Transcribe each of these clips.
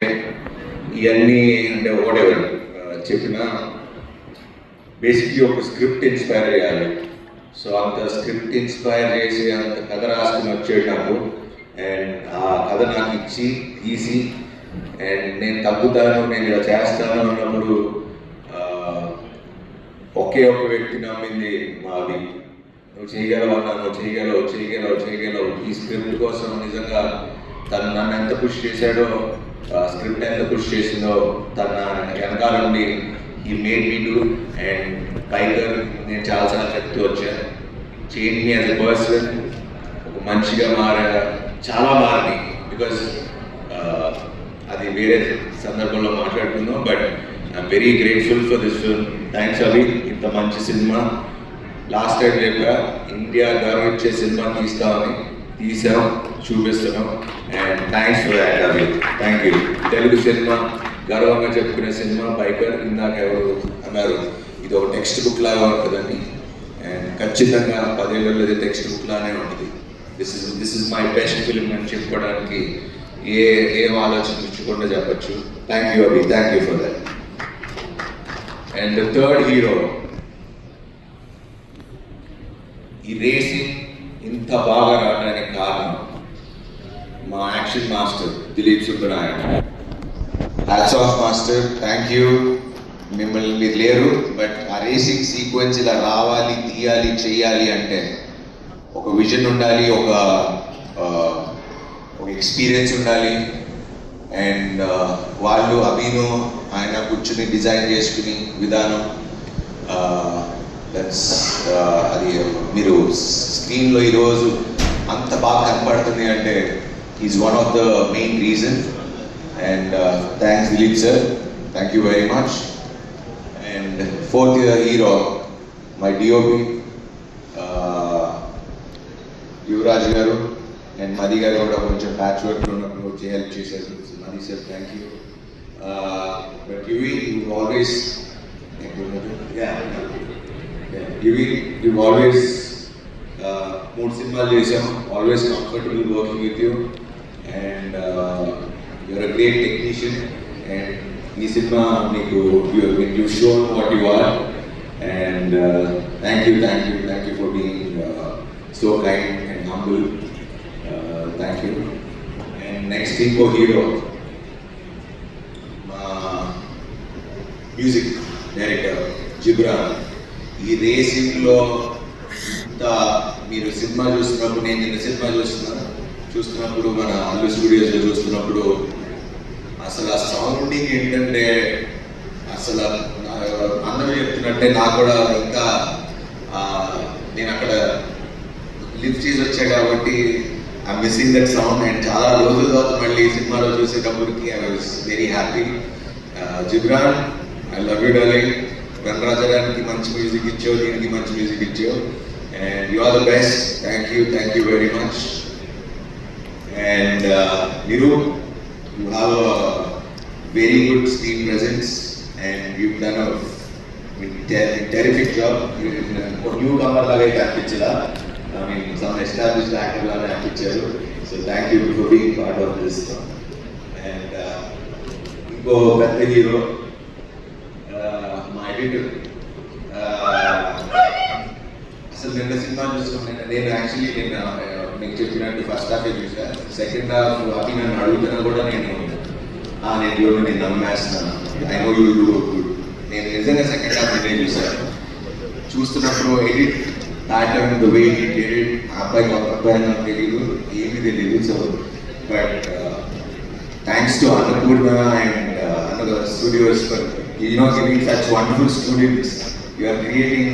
ఇవన్నీ అంటే వాటెవర్ చెప్పిన బేసిక్లీ ఒక స్క్రిప్ట్ ఇన్స్పైర్ చేయాలి. సో అంత స్క్రిప్ట్ ఇన్స్పైర్ చేసి అంత కథ రాసుకుని వచ్చేది నాకు. అండ్ ఆ కథ నాకు ఇచ్చి తీసి అండ్ నేను తగ్గుతాను, నేను ఇలా చేస్తాను అన్నప్పుడు ఒకే ఒక వ్యక్తి నమ్మింది మాది. నువ్వు చేయగలవన్నా, నువ్వు చేయగలవు. ఈ స్క్రిప్ట్ కోసం నిజంగా తను నన్ను ఎంత కృషి చేశాడో, స్క్రిప్ట్ ఎంత కృషి చేసిందో తన వెనకాల నుండి ఈ మేడ్ మీ డూ. అండ్ పైకర్ నేను చాలాసార్లు చెప్తూ వచ్చాను, change me as a person, ఒక మంచిగా చాలా మారింది. బికాస్ అది వేరే సందర్భంలో మాట్లాడుతున్నాం. But I'm very grateful for this film. Thanks Avi, ఇంత మంచి సినిమా. లాస్ట్ టైం చెప్పా, ఇండియా గర్వం ఇచ్చే సినిమా తీసాం, చూపిస్తున్నాం. And thanks for that Avi. Thank you. Telugu cinema గర్వంగా చెప్పుకునే సినిమా పైకర్. ఇందాక ఎవరు అన్నారు ఇది ఒక టెక్స్ట్ బుక్ లాగా ఉంటుందని. అండ్ ఖచ్చితంగా 10 ఏళ్ళలో ఇది టెక్స్ట్ బుక్ లానే ఉంటుంది. This is my best film అని చెప్పుకోవడానికి ఏం ఆలోచన ఇచ్చకుండా చెప్పచ్చు. Thank you Abhi, thank you for that. And the third hero, ఈ రేసింగ్ ఇంత బాగా రావడానికి కారణం మా action master Dilip Subbarayan. Hats off master, thank you. మిమ్మల్ని మీరు లేరు, బట్ ఆ రేసింగ్ సీక్వెన్స్ ఇలా రావాలి, తీయాలి, చెయ్యాలి అంటే ఒక విజన్ ఉండాలి, ఒక ఎక్స్పీరియన్స్ ఉండాలి. అండ్ వాళ్ళు అభిను ఆయన కూర్చుని డిజైన్ చేసుకుని విధానం, అది మీరు స్క్రీన్లో ఈరోజు అంత బాగా కనపడుతుంది అంటే is one of the main reason. And thanks Dilip sir, thank you very much. And fourth hero my DOP Yuvraj గారు. అండ్ మది గారు కూడా కొంచెం ప్యాచ్ వర్క్లో ఉన్నప్పుడు వచ్చి హెల్ప్ చేశారు. మది sir, thank you. But you've always you've always 3 సినిమాలు చేసాం. Always comfortable working with you. And you're a great technician. And ఈ సినిమా మీకు you shown what you are. And thank you for being so kind and humble. Thank you. And next ఇంకో hero మా music director Ghibran. ఈ రేసింగ్లో ఇంత మీరు cinema చూస్తున్నప్పుడు, నేను నిన్న సినిమా చూస్తున్నప్పుడు మన అల్లు స్టూడియోస్లో చూస్తున్నప్పుడు అసలు ఆ సౌండింగ్ ఏంటంటే అసలు అందరూ చెప్తున్నట్టే నాకు కూడా ఇంకా నేను అక్కడ లిఫ్ట్ చేసి వచ్చా కాబట్టి I missing that sound. And చాలా రోజుల తర్వాత మళ్ళీ సినిమాలో చూసేటప్పటికి I was very happy. Ghibran, I love you darling. రణరాజానికి మంచి మ్యూజిక్ ఇచ్చావు, దీనికి మంచి మ్యూజిక్ ఇచ్చావు. And you are the best. Thank you very much. And Niru, you have a very good screen presence and you done a terrific job. ఒక newcomer లాగా అయితే అనిపించదా, I mean some established actor లాగా అనిపించారు. So thank you for being part of this. And ఇంకో పెద్ద hero అసలు నిన్న సినిమా చూసుకున్నాను నేను. యాక్చువల్లీ నేను మీకు చెప్పినట్టు ఫస్ట్ హాఫే చూసాను. సెకండ్ హాఫ్ అవి నన్ను అడుగుతున్నా కూడా నేను నమ్మేస్తున్నాను. I know you do good. నేను నిజంగా సెకండ్ హాఫ్ నేను చూసాను. చూస్తున్నప్పుడు edit pattern, the way edit, అబ్బాయి ఒక అబ్బాయి నాకు తెలియదు, ఏమీ తెలియదు. So but thanks to Annapurna and Another studios for giving such wonderful students. You are creating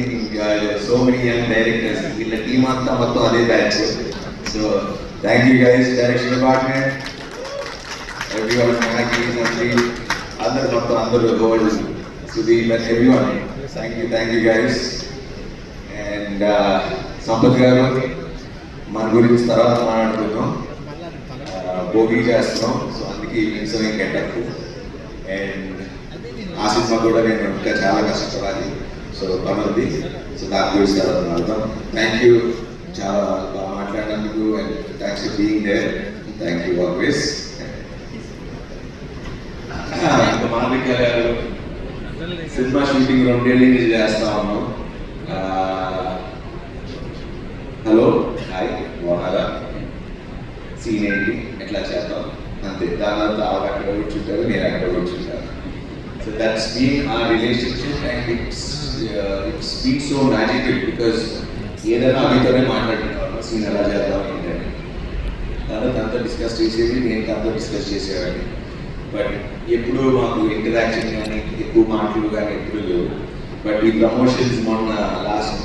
so many young directors. Illa team anta mattu ade batch. So thank you guys, direction department, everyone, Maggie, Nandri, other world, Sudeep and everyone. Thank you guys. And Sampath garu మన గురించి తర్వాత మాట్లాడుతున్నాం. భోగి చేస్తున్నాం. So అందుకే ఈ మిన్సరింగ్ getup. And ఆ cinema కూడా నేను ఇంకా చాలా కష్టపడాలి. సో పనుంది. సో దాని గురించి తర్వాత మాట్లాడతాం. థ్యాంక్ యూ చాలా బాగా మాట్లాడినందుకు. And thanks for being there. Thank you always. Madhavika గారు సినిమా షూటింగ్ 2 ఏళ్ళ నుంచి చేస్తా ఉన్నాం. హలో హాయ్ బాగున్నారా, సీన్ ఏంటి ఎట్లా చేద్దాం అంతే. దాని తర్వాత ఆవిడ అక్కడ కూర్చుంటారు, నేను అక్కడ కూర్చుంటాను. So that's been our relationship and it's been so magical because ఏదైనా అవితోనే మాట్లాడుతున్నాను సీన్ ఎలా చేద్దాం ఏంటని. తనతో డిస్కస్ చేసేది, నేను తనతో డిస్కస్ చేసేవాడిని. బట్ ఎప్పుడు మాకు ఇంటరాక్షన్ కానీ ఎక్కువ మాటలు కానీ ఎప్పుడు లేవు. బట్ ఈ ప్రమోషన్స్ మొన్న లాస్ట్